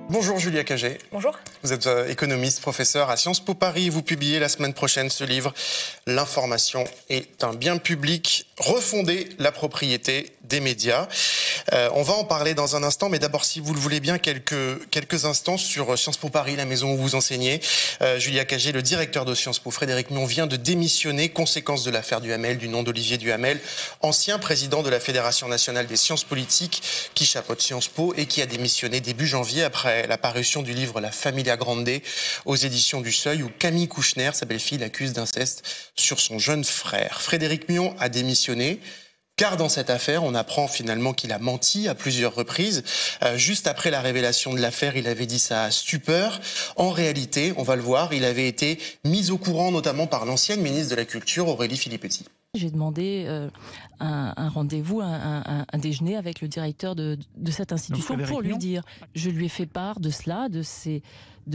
Bonjour Julia Cagé. Bonjour. Vous êtes économiste, professeur à Sciences Po Paris. Vous publiez la semaine prochaine ce livre « L'information est un bien public. Refonder la propriété des médias ». On va en parler dans un instant, mais d'abord, si vous le voulez bien, quelques instants sur Sciences Po Paris, la maison où vous enseignez. Julia Cagé, le directeur de Sciences Po, Frédéric Mion, vient de démissionner, conséquence de l'affaire Duhamel, du nom d'Olivier Duhamel, ancien président de la Fédération nationale des sciences politiques, qui chapeaute Sciences Po et qui a démissionné début janvier après la parution du livre La Familia Grande aux éditions du Seuil, où Camille Kouchner, sa belle-fille, l'accuse d'inceste sur son jeune frère. Frédéric Mion a démissionné, car dans cette affaire, on apprend finalement qu'il a menti à plusieurs reprises. Juste après la révélation de l'affaire, il avait dit ça à stupeur. En réalité, on va le voir, il avait été mis au courant notamment par l'ancienne ministre de la Culture, Aurélie Filippetti. J'ai demandé un rendez-vous, un déjeuner avec le directeur de cette institution pour lui dire. Je lui ai fait part de cela, de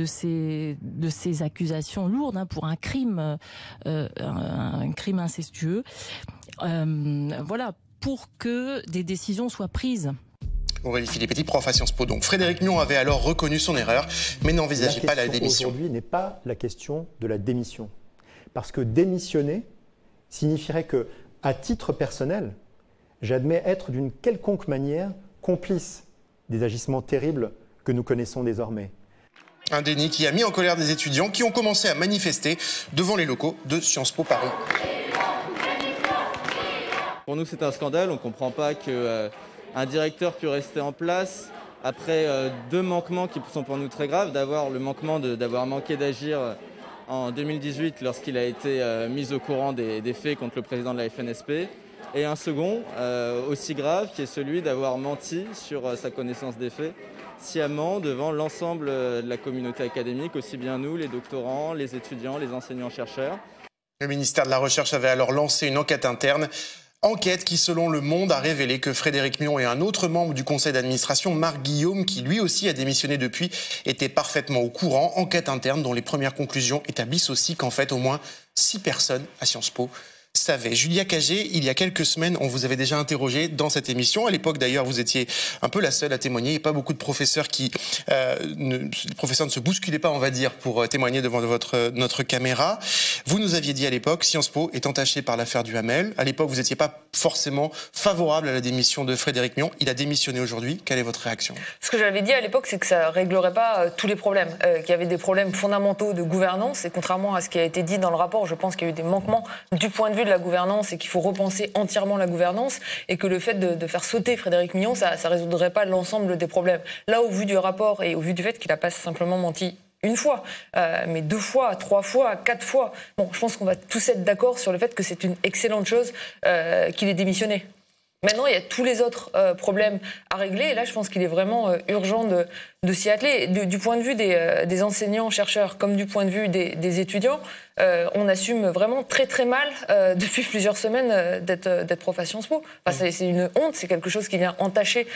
ces accusations lourdes pour un crime incestueux. Voilà, pour que des décisions soient prises. Aurélie Filippetti, prof à Sciences Po. Donc Frédéric Mion avait alors reconnu son erreur, mais n'envisageait pas la démission. Aujourd'hui n'est pas la question de la démission. Parce que démissionner signifierait que, à titre personnel, j'admets être d'une quelconque manière complice des agissements terribles que nous connaissons désormais. Un déni qui a mis en colère des étudiants qui ont commencé à manifester devant les locaux de Sciences Po Paris. Pour nous, c'est un scandale. On ne comprend pas qu'un directeur puisse rester en place après deux manquements qui sont pour nous très graves. D'avoir le manquement d'avoir manqué d'agir en 2018 lorsqu'il a été mis au courant des faits contre le président de la FNSP. Et un second, aussi grave, qui est celui d'avoir menti sur sa connaissance des faits, sciemment devant l'ensemble de la communauté académique, aussi bien nous, les doctorants, les étudiants, les enseignants-chercheurs. Le ministère de la Recherche avait alors lancé une enquête interne. Enquête qui, selon Le Monde, a révélé que Frédéric Mion et un autre membre du conseil d'administration, Marc Guillaume, qui lui aussi a démissionné depuis, étaient parfaitement au courant. Enquête interne dont les premières conclusions établissent aussi qu'en fait, au moins 6 personnes à Sciences Po savaient. Julia Cagé, il y a quelques semaines, on vous avait déjà interrogé dans cette émission. À l'époque, d'ailleurs, vous étiez un peu la seule à témoigner. Il n'y a pas beaucoup de professeurs les professeurs ne se bousculaient pas, on va dire, pour témoigner devant notre caméra. Vous nous aviez dit à l'époque, Sciences Po est entachée par l'affaire Duhamel. À l'époque, vous n'étiez pas forcément favorable à la démission de Frédéric Mion. Il a démissionné aujourd'hui. Quelle est votre réaction? Ce que j'avais dit à l'époque, c'est que ça ne réglerait pas tous les problèmes, qu'il y avait des problèmes fondamentaux de gouvernance. Et contrairement à ce qui a été dit dans le rapport, je pense qu'il y a eu des manquements du point de vue de la gouvernance et qu'il faut repenser entièrement la gouvernance, et que le fait de faire sauter Frédéric Mion, ça ne résoudrait pas l'ensemble des problèmes. Là, au vu du rapport et au vu du fait qu'il n'a pas simplement menti une fois, mais 2 fois, 3 fois, 4 fois. Bon, je pense qu'on va tous être d'accord sur le fait que c'est une excellente chose qu'il ait démissionné. Maintenant, il y a tous les autres problèmes à régler, et là, je pense qu'il est vraiment urgent de s'y atteler. Du point de vue des enseignants-chercheurs comme du point de vue des étudiants, on assume vraiment très très mal depuis plusieurs semaines d'être prof à Sciences Po. Enfin, c'est une honte, c'est quelque chose qui vient entacher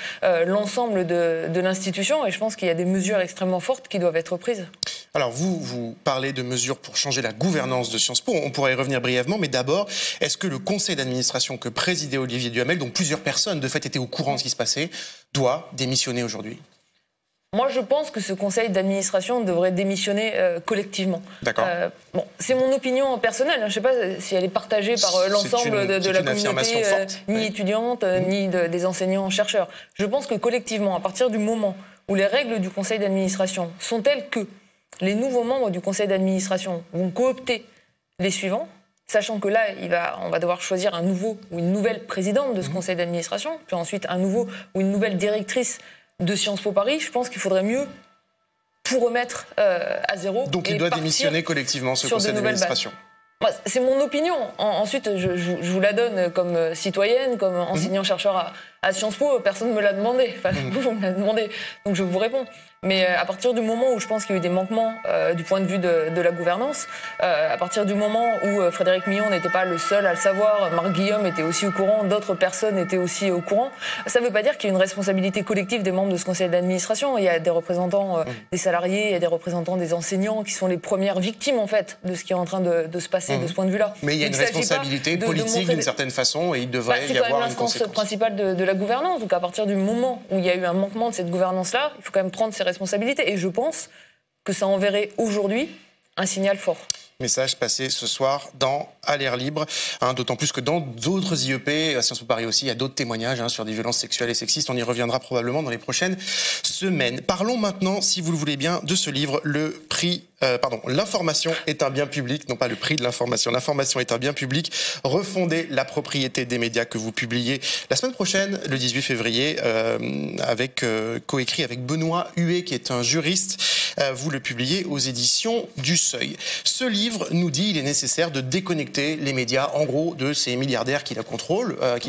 l'ensemble de l'institution, et je pense qu'il y a des mesures extrêmement fortes qui doivent être prises. Alors vous parlez de mesures pour changer la gouvernance de Sciences Po, on pourrait y revenir brièvement, mais d'abord, est-ce que le conseil d'administration que présidait Olivier Duhamel, dont plusieurs personnes de fait étaient au courant de ce qui se passait, doit démissionner aujourd'hui? Moi, je pense que ce conseil d'administration devrait démissionner collectivement. D'accord. Bon, c'est mon opinion personnelle. Je ne sais pas si elle est partagée par l'ensemble de la communauté, ni étudiante, ni des enseignants-chercheurs. Je pense que collectivement, à partir du moment où les règles du conseil d'administration sont telles que les nouveaux membres du conseil d'administration vont coopter les suivants, sachant que là, on va devoir choisir un nouveau ou une nouvelle présidente de ce conseil d'administration, puis ensuite un nouveau ou une nouvelle directrice de Sciences Po Paris, je pense qu'il faudrait mieux tout remettre à zéro. Donc il doit démissionner collectivement, ce conseil d'administration. C'est mon opinion. Ensuite, je vous la donne comme citoyenne, comme enseignant-chercheur à Sciences Po. Personne ne me l'a demandé. Enfin, vous me l'avez demandé. Donc je vous réponds. Mais à partir du moment où je pense qu'il y a eu des manquements du point de vue de la gouvernance, à partir du moment où Frédéric Mion n'était pas le seul à le savoir, Marc Guillaume était aussi au courant, d'autres personnes étaient aussi au courant, ça ne veut pas dire qu'il y a une responsabilité collective des membres de ce conseil d'administration. Il y a des représentants des salariés, il y a des représentants des enseignants qui sont les premières victimes en fait de ce qui est en train de se passer de ce point de vue-là. Mais il y a une responsabilité politique d'une certaine façon et il devrait y avoir une conséquence. C'est quand même l'instance principale de la la gouvernance. Donc à partir du moment où il y a eu un manquement de cette gouvernance-là, il faut quand même prendre ses responsabilités. Et je pense que ça enverrait aujourd'hui un signal fort. Message passé ce soir dans À l'air libre, d'autant plus que dans d'autres IEP, à Sciences Po Paris aussi, il y a d'autres témoignages sur des violences sexuelles et sexistes. On y reviendra probablement dans les prochaines semaines. Parlons maintenant, si vous le voulez bien, de ce livre, L'information est un bien public, non pas le prix de l'information. L'information est un bien public. Refonder la propriété des médias, que vous publiez la semaine prochaine, le 18 février, coécrit avec Benoît Huet, qui est un juriste. Vous le publiez aux éditions du Seuil. Ce livre nous dit qu'il est nécessaire de déconnecter les médias, en gros, de ces milliardaires qui les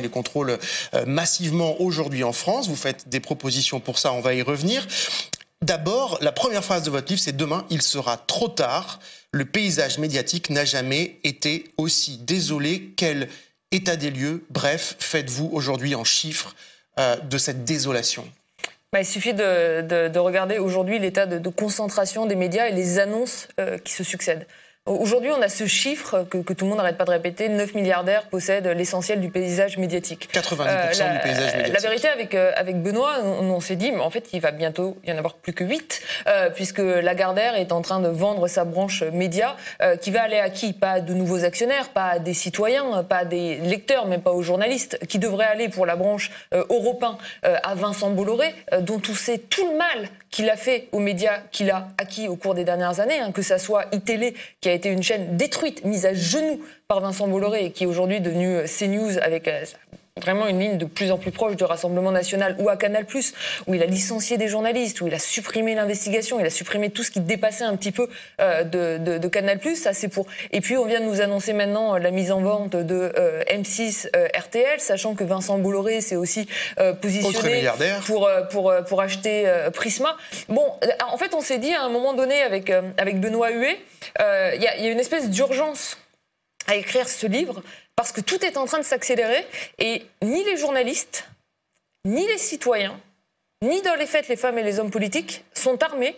contrôlent massivement aujourd'hui en France. Vous faites des propositions pour ça, on va y revenir. D'abord, la première phrase de votre livre, c'est « Demain, il sera trop tard. Le paysage médiatique n'a jamais été aussi désolé. Quel état des lieux, bref, faites-vous aujourd'hui en chiffres de cette désolation ?» Il suffit de regarder aujourd'hui l'état de concentration des médias et les annonces qui se succèdent. Aujourd'hui, on a ce chiffre que tout le monde n'arrête pas de répéter, 9 milliardaires possèdent l'essentiel du paysage médiatique. 90% du paysage médiatique. La vérité, avec Benoît, on s'est dit, mais en fait, il va bientôt y en avoir plus que 8, puisque Lagardère est en train de vendre sa branche média, qui va aller à qui? Pas à de nouveaux actionnaires, pas à des citoyens, pas à des lecteurs, même pas aux journalistes, qui devrait aller pour la branche Europe 1 à Vincent Bolloré, dont on sait tout le mal qu'il a fait aux médias qu'il a acquis au cours des dernières années, que ça soit iTélé, qui a été une chaîne détruite, mise à genoux par Vincent Bolloré, et qui est aujourd'hui devenue CNews avec vraiment une ligne de plus en plus proche du Rassemblement national, ou à Canal+, où il a licencié des journalistes, où il a supprimé l'investigation, il a supprimé tout ce qui dépassait un petit peu de Canal+. Ça, c'est pour. Et puis, on vient de nous annoncer maintenant la mise en vente de M6 RTL, sachant que Vincent Bolloré s'est aussi positionné pour acheter Prisma. Bon, en fait, on s'est dit à un moment donné avec Benoît Huet, il y a une espèce d'urgence à écrire ce livre, parce que tout est en train de s'accélérer et ni les journalistes, ni les citoyens, ni dans les faits les femmes et les hommes politiques sont armés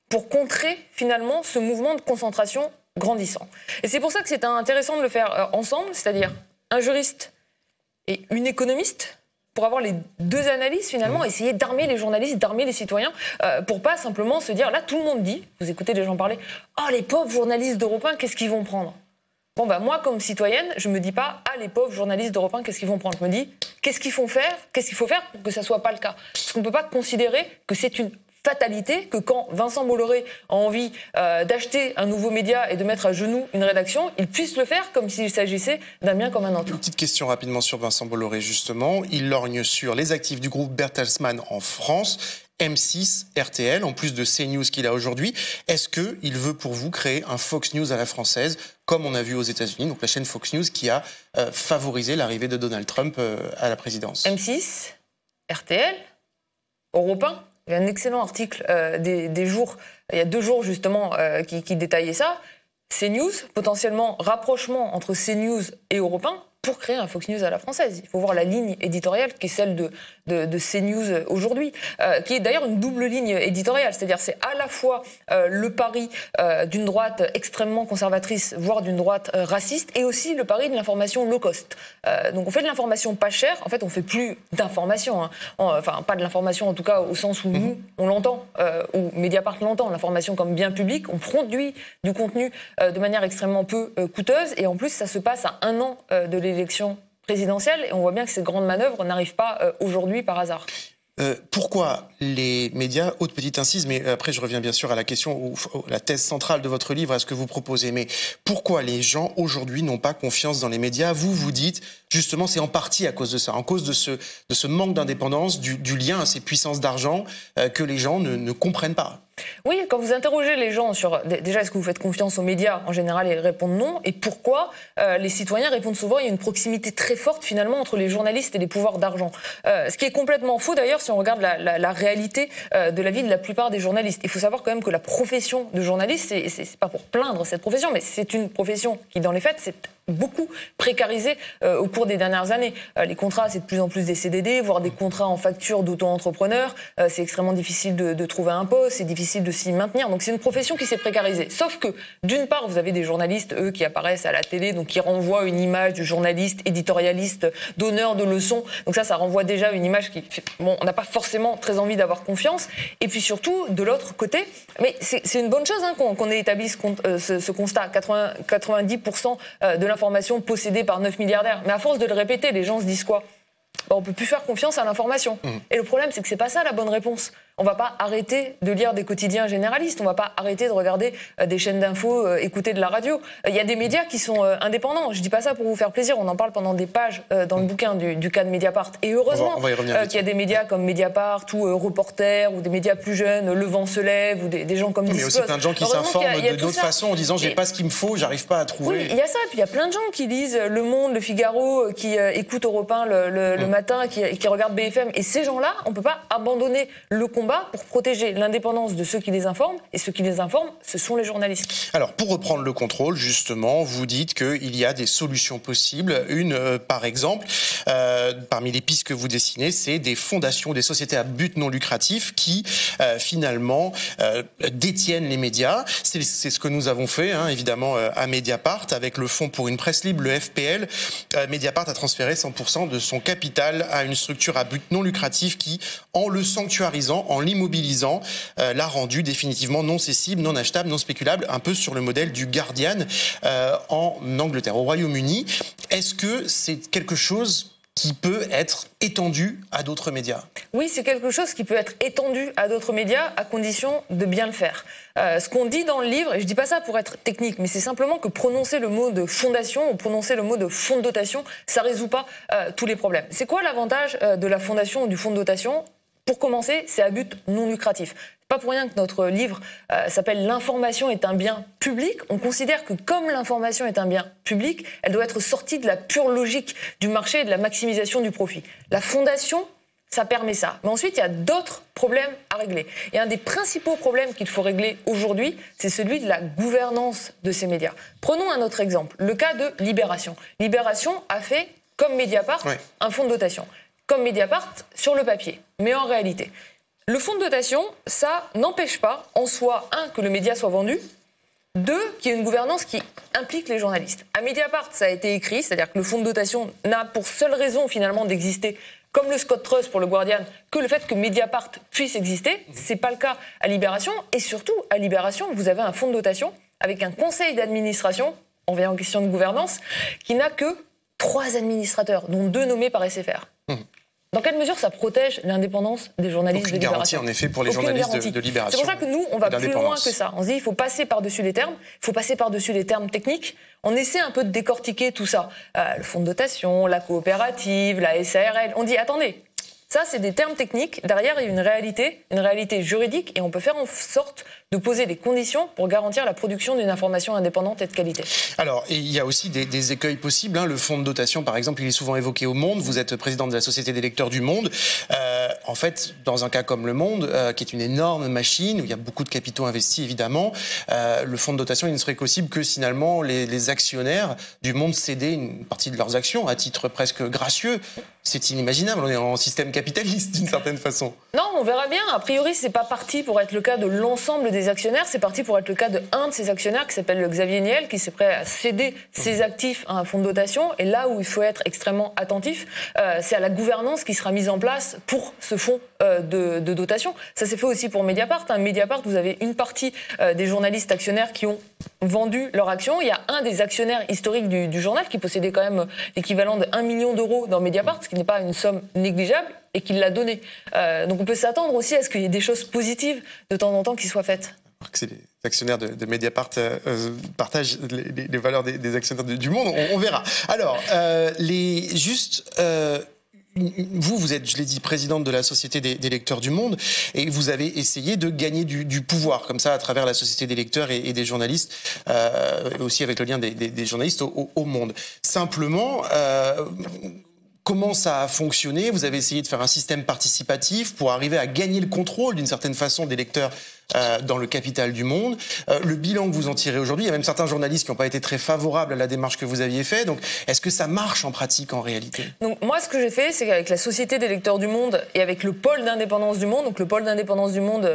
pour contrer finalement ce mouvement de concentration grandissant. Et c'est pour ça que c'est intéressant de le faire ensemble, c'est-à-dire un juriste et une économiste, pour avoir les deux analyses finalement, essayer d'armer les journalistes, d'armer les citoyens, pour pas simplement se dire, là tout le monde dit, vous écoutez les gens parler, « Oh les pauvres journalistes d'Europe 1, qu'est-ce qu'ils vont prendre ?» Bon, moi, comme citoyenne, je ne me dis pas « Ah, les pauvres journalistes d'Europe 1, qu'est-ce qu'ils vont prendre ?» Je me dis « Qu'est-ce qu'il faut faire pour que ça ne soit pas le cas ?» Parce qu'on ne peut pas considérer que c'est une fatalité, que quand Vincent Bolloré a envie d'acheter un nouveau média et de mettre à genoux une rédaction, il puisse le faire comme s'il s'agissait d'un bien comme un autre. Une petite question rapidement sur Vincent Bolloré, justement. Il lorgne sur les actifs du groupe Bertelsmann en France, M6, RTL, en plus de CNews qu'il a aujourd'hui. Est-ce qu'il veut pour vous créer un Fox News à la française, comme on a vu aux États-Unis, donc la chaîne Fox News qui a favorisé l'arrivée de Donald Trump à la présidence? M6, RTL, Europe 1. Il y a un excellent article des jours, il y a 2 jours justement, qui détaillait ça. CNews, potentiellement rapprochement entre CNews et Europe 1 pour créer un Fox News à la française. Il faut voir la ligne éditoriale qui est celle de CNews aujourd'hui, qui est d'ailleurs une double ligne éditoriale, c'est-à-dire c'est à la fois le pari d'une droite extrêmement conservatrice, voire d'une droite raciste, et aussi le pari de l'information low cost. Donc on fait de l'information pas chère, en fait on fait plus d'information, enfin pas de l'information en tout cas au sens où nous on l'entend, ou Mediapart l'entend, l'information comme bien public, on produit du contenu de manière extrêmement peu coûteuse, et en plus ça se passe à 1 an de l'élection présidentielle, et on voit bien que ces grandes manœuvres n'arrivent pas aujourd'hui par hasard. Pourquoi les médias, haute petite incise, mais après je reviens bien sûr à la question, ou la thèse centrale de votre livre, à ce que vous proposez, mais pourquoi les gens aujourd'hui n'ont pas confiance dans les médias? Vous dites, justement, c'est en partie à cause de ça, en cause de ce manque d'indépendance, du lien à ces puissances d'argent que les gens ne comprennent pas. Oui, quand vous interrogez les gens sur déjà est-ce que vous faites confiance aux médias, en général ils répondent non, et pourquoi les citoyens répondent souvent il y a une proximité très forte finalement entre les journalistes et les pouvoirs d'argent. Ce qui est complètement faux d'ailleurs si on regarde la réalité de la vie de la plupart des journalistes. Il faut savoir quand même que la profession de journaliste, c'est pas pour plaindre cette profession, mais c'est une profession qui dans les faits c'est beaucoup précarisé au cours des dernières années. Les contrats, c'est de plus en plus des CDD, voire des contrats en facture d'auto-entrepreneurs. C'est extrêmement difficile de trouver un poste, c'est difficile de s'y maintenir. Donc c'est une profession qui s'est précarisée. Sauf que, d'une part, vous avez des journalistes, eux, qui apparaissent à la télé, donc qui renvoient une image du journaliste, éditorialiste, donneur de leçons. Donc ça renvoie déjà une image qui fait... Bon, on n'a pas forcément très envie d'avoir confiance. Et puis surtout, de l'autre côté, mais c'est une bonne chose qu'on ait établi ce constat. 90% de l'information possédée par 9 milliardaires. Mais à force de le répéter, les gens se disent quoi ? On ne peut plus faire confiance à l'information. Et le problème, c'est que ce n'est pas ça la bonne réponse. On ne va pas arrêter de lire des quotidiens généralistes. On ne va pas arrêter de regarder des chaînes d'infos, écouter de la radio. Il y a des médias qui sont indépendants. Je ne dis pas ça pour vous faire plaisir. On en parle pendant des pages dans le bouquin du cas de Mediapart. Et heureusement qu'il y a des médias comme Mediapart ou Reporter ou des médias plus jeunes, Le Vent se lève ou des gens comme Disclose. Mais aussi plein de gens qui s'informent de d'autres façons en disant « j'ai pas ce qu'il me faut, j'arrive pas à trouver ». Oui, il y a ça. Puis il y a plein de gens qui lisent Le Monde, Le Figaro, qui écoutent Europe 1 le matin, qui regardent BFM. Et ces gens-là, on ne peut pas abandonner le combat pour protéger l'indépendance de ceux qui les informent. Et ceux qui les informent, ce sont les journalistes. Alors, pour reprendre le contrôle, justement, vous dites qu'il y a des solutions possibles. Une, par exemple, parmi les pistes que vous dessinez, c'est des fondations, des sociétés à but non lucratif qui, finalement, détiennent les médias. C'est ce que nous avons fait, évidemment, à Mediapart, avec le Fonds pour une presse libre, le FPL. Mediapart a transféré 100% de son capital à une structure à but non lucratif qui, en le sanctuarisant, en l'immobilisant, l'a rendu définitivement non cessible, non achetable, non spéculable, un peu sur le modèle du Guardian en Angleterre. Au Royaume-Uni, est-ce que c'est quelque chose qui peut être étendu à d'autres médias? Oui, c'est quelque chose qui peut être étendu à d'autres médias à condition de bien le faire. Ce qu'on dit dans le livre, et je ne dis pas ça pour être technique, mais c'est simplement que prononcer le mot de fondation ou prononcer le mot de fonds de dotation, ça ne résout pas tous les problèmes. C'est quoi l'avantage de la fondation ou du fonds de dotation ? Pour commencer, c'est à but non lucratif. C'est pas pour rien que notre livre s'appelle « L'information est un bien public ». On considère que comme l'information est un bien public, elle doit être sortie de la pure logique du marché et de la maximisation du profit. La fondation, ça permet ça. Mais ensuite, il y a d'autres problèmes à régler. Et un des principaux problèmes qu'il faut régler aujourd'hui, c'est celui de la gouvernance de ces médias. Prenons un autre exemple, le cas de Libération. Libération a fait, comme Mediapart, un fonds de dotation. Comme Mediapart, sur le papier. Mais en réalité, le fonds de dotation, ça n'empêche pas, en soi, un, que le média soit vendu, deux, qu'il y ait une gouvernance qui implique les journalistes. À Mediapart, ça a été écrit, c'est-à-dire que le fonds de dotation n'a pour seule raison, finalement, d'exister, comme le Scott Trust pour le Guardian, que le fait que Mediapart puisse exister. C'est pas le cas à Libération. Et surtout, à Libération, vous avez un fonds de dotation avec un conseil d'administration, on revient en question de gouvernance, qui n'a que 3 administrateurs, dont 2 nommés par SFR. Dans quelle mesure ça protège l'indépendance des journalistes de Libération ? Aucune garantie, en effet, pour les journalistes de Libération. C'est pour ça que nous, on va plus loin que ça. On se dit, il faut passer par-dessus les termes, il faut passer par-dessus les termes techniques. On essaie un peu de décortiquer tout ça. Le fonds de dotation, la coopérative, la SARL. On dit, attendez, ça, c'est des termes techniques. Derrière, il y a une réalité juridique, et on peut faire en sorte de poser des conditions pour garantir la production d'une information indépendante et de qualité. Alors, et il y a aussi des écueils possibles. Le fonds de dotation, par exemple, il est souvent évoqué au Monde. Vous êtes président de la Société des lecteurs du Monde. En fait, dans un cas comme le Monde, qui est une énorme machine, où il y a beaucoup de capitaux investis, évidemment, le fonds de dotation, il ne serait possible que finalement les actionnaires du Monde cédaient une partie de leurs actions à titre presque gracieux. C'est inimaginable, on est en système capitaliste d'une certaine façon. Non, on verra bien. A priori, c'est pas parti pour être le cas de l'ensemble des actionnaires, c'est parti pour être le cas d'un de ces actionnaires qui s'appelle Xavier Niel, qui s'est prêt à céder ses actifs à un fonds de dotation. Et là où il faut être extrêmement attentif, c'est à la gouvernance qui sera mise en place pour ce fonds de dotation. Ça s'est fait aussi pour Mediapart. Mediapart, vous avez une partie des journalistes actionnaires qui ont vendu leurs actions. Il y a un des actionnaires historiques du journal qui possédait quand même l'équivalent de 1 million d'euros dans Mediapart, ce qui n'est pas une somme négligeable, et qui l'a donné. Donc on peut s'attendre aussi à ce qu'il y ait des choses positives de temps en temps qui soient faites. Que les actionnaires de Mediapart partagent les valeurs des actionnaires du Monde, on verra. Alors, vous êtes, je l'ai dit, présidente de la Société des lecteurs du Monde, et vous avez essayé de gagner du pouvoir, comme ça, à travers la Société des lecteurs et des journalistes, aussi avec le lien des journalistes au Monde. Simplement, comment ça a fonctionné? Vous avez essayé de faire un système participatif pour arriver à gagner le contrôle, d'une certaine façon, des lecteurs dans le capital du Monde. Le bilan que vous en tirez aujourd'hui, il y a même certains journalistes qui n'ont pas été très favorables à la démarche que vous aviez faite. Donc, est-ce que ça marche en pratique, en réalité? Donc, moi, ce que j'ai fait, c'est qu'avec la Société des lecteurs du Monde et avec le pôle d'indépendance du Monde, donc le pôle d'indépendance du Monde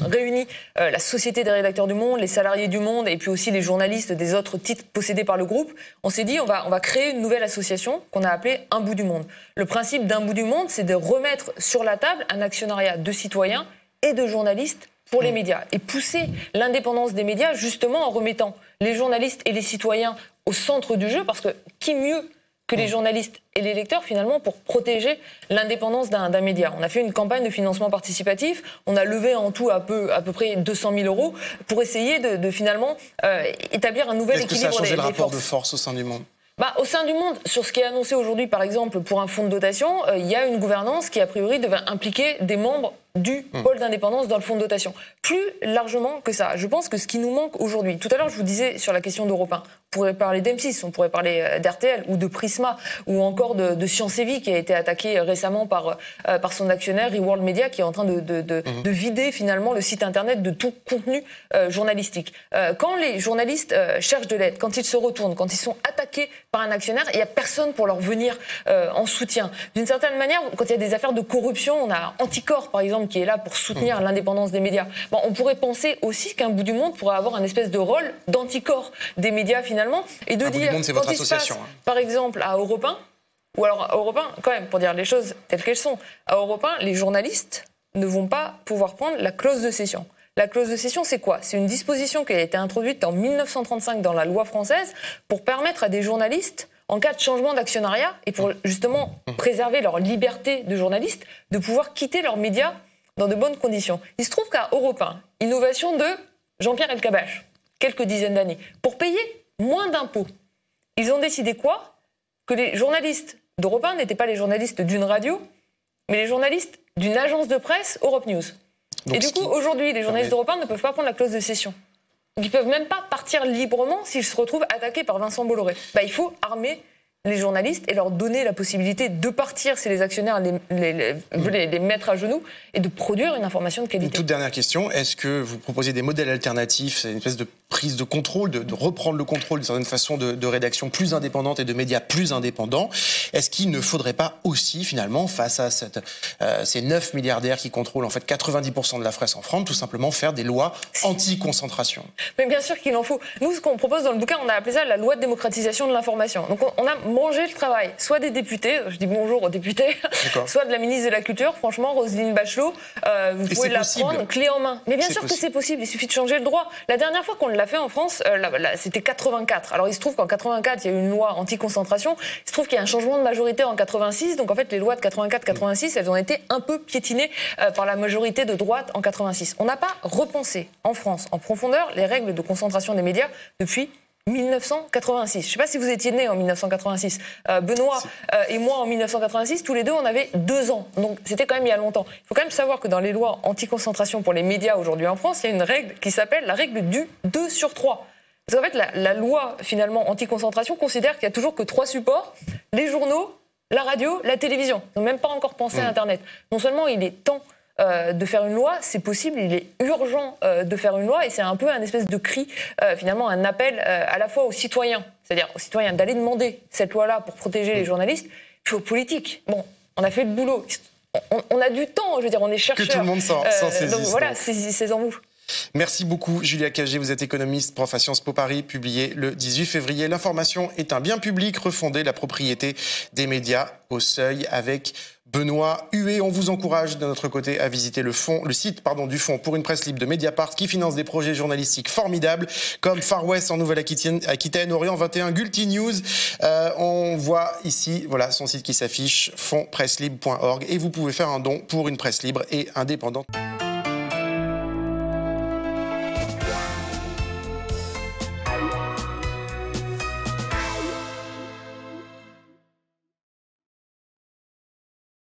réunit la Société des rédacteurs du Monde, les salariés du Monde et puis aussi les journalistes des autres titres possédés par le groupe, on s'est dit on va créer une nouvelle association qu'on a appelée Un bout du monde. Le principe d'Un bout du monde, c'est de remettre sur la table un actionnariat de citoyens et de journalistes pour les médias et pousser l'indépendance des médias justement en remettant les journalistes et les citoyens au centre du jeu, parce que qui mieux que les journalistes et les lecteurs, finalement, pour protéger l'indépendance d'un média. On a fait une campagne de financement participatif, on a levé en tout à peu près 200 000 € pour essayer de finalement établir un nouvel équilibre des forces. Est-ce que ça a changé le rapport de force au sein du Monde ? Au sein du Monde, sur ce qui est annoncé aujourd'hui, par exemple, pour un fonds de dotation, il y a une gouvernance qui, a priori, devait impliquer des membres du pôle d'indépendance dans le fonds de dotation. Plus largement que ça. Je pense que ce qui nous manque aujourd'hui, tout à l'heure je vous disais sur la question d'Europe 1, on pourrait parler d'M6, on pourrait parler d'RTL ou de Prisma ou encore de Science et Vie qui a été attaqué récemment par son actionnaire Reworld Media qui est en train de vider finalement le site internet de tout contenu journalistique. Quand les journalistes cherchent de l'aide, quand ils se retournent, quand ils sont attaqués par un actionnaire, il n'y a personne pour leur venir en soutien. D'une certaine manière, quand il y a des affaires de corruption, on a Anticor par exemple qui est là pour soutenir l'indépendance des médias. On pourrait penser aussi qu'un bout du monde pourrait avoir un espèce de rôle d'anticorps des médias finalement, et de dire, quand il se passe, par exemple, à Europe 1, ou alors à Europe 1, quand même, pour dire les choses telles qu'elles sont, à Europe 1, les journalistes ne vont pas pouvoir prendre la clause de cession. La clause de cession, c'est quoi? C'est une disposition qui a été introduite en 1935 dans la loi française pour permettre à des journalistes, en cas de changement d'actionnariat, et pour justement préserver leur liberté de journaliste, de pouvoir quitter leurs médias dans de bonnes conditions. Il se trouve qu'à Europe 1, innovation de Jean-Pierre Elkabbach, quelques dizaines d'années, pour payer moins d'impôts, ils ont décidé quoi? Que les journalistes d'Europe 1 n'étaient pas les journalistes d'une radio, mais les journalistes d'une agence de presse, Europe News. Donc, et du coup, aujourd'hui, les journalistes d'Europe 1 ne peuvent pas prendre la clause de cession. Donc, ils ne peuvent même pas partir librement s'ils se retrouvent attaqués par Vincent Bolloré. Il faut armer les journalistes et leur donner la possibilité de partir si les actionnaires veulent les mettre à genoux et de produire une information de qualité. Une toute dernière question, est-ce que vous proposez des modèles alternatifs? C'est une espèce de prise de contrôle, de reprendre le contrôle d'une certaine façon de rédaction plus indépendante et de médias plus indépendants. Est-ce qu'il ne faudrait pas aussi, finalement, face à ces 9 milliardaires qui contrôlent en fait 90% de la presse en France, tout simplement faire des lois anti-concentration? Mais bien sûr qu'il en faut. Nous, ce qu'on propose dans le bouquin, on a appelé ça la loi de démocratisation de l'information. Donc on a mangé le travail, soit des députés, je dis bonjour aux députés, soit de la ministre de la Culture, franchement, Roselyne Bachelot, vous pouvez la prendre clé en main. Mais bien sûr que c'est possible, il suffit de changer le droit. La dernière fois qu'on l'a fait en France, c'était 84. Alors il se trouve qu'en 84, il y a eu une loi anti-concentration. Il se trouve qu'il y a un changement de majorité en 86. Donc en fait, les lois de 84-86, elles ont été un peu piétinées par la majorité de droite en 86. On n'a pas repensé en France, en profondeur, les règles de concentration des médias depuis 1986. Je ne sais pas si vous étiez nés en 1986. Benoît et moi en 1986, tous les deux, on avait 2 ans. Donc c'était quand même il y a longtemps. Il faut quand même savoir que dans les lois anti-concentration pour les médias aujourd'hui en France, il y a une règle qui s'appelle la règle du 2/3. Parce qu'en fait, la loi finalement anti-concentration considère qu'il n'y a toujours que 3 supports, les journaux, la radio, la télévision. Ils n'ont même pas encore pensé à Internet. Non seulement il est temps de faire une loi, c'est possible, il est urgent de faire une loi et c'est un peu un espèce de cri, finalement un appel à la fois aux citoyens, c'est-à-dire aux citoyens d'aller demander cette loi-là pour protéger les journalistes, puis aux politiques. Bon, on a fait le boulot, on a du temps, je veux dire, on est chercheurs. Que tout le monde s'en saisisse. Donc voilà, saisissez-en vous. Merci beaucoup Julia Cagé, vous êtes économiste, prof à Sciences Po Paris, publié le 18 février. L'information est un bien public, refonder la propriété des médias au seuil avec Benoît Huet. On vous encourage de notre côté à visiter le site du Fonds pour une presse libre de Mediapart qui finance des projets journalistiques formidables comme Far West en Nouvelle-Aquitaine, Orient 21, Gulti News. On voit ici son site qui s'affiche, fondpresselibre.org, et vous pouvez faire un don pour une presse libre et indépendante.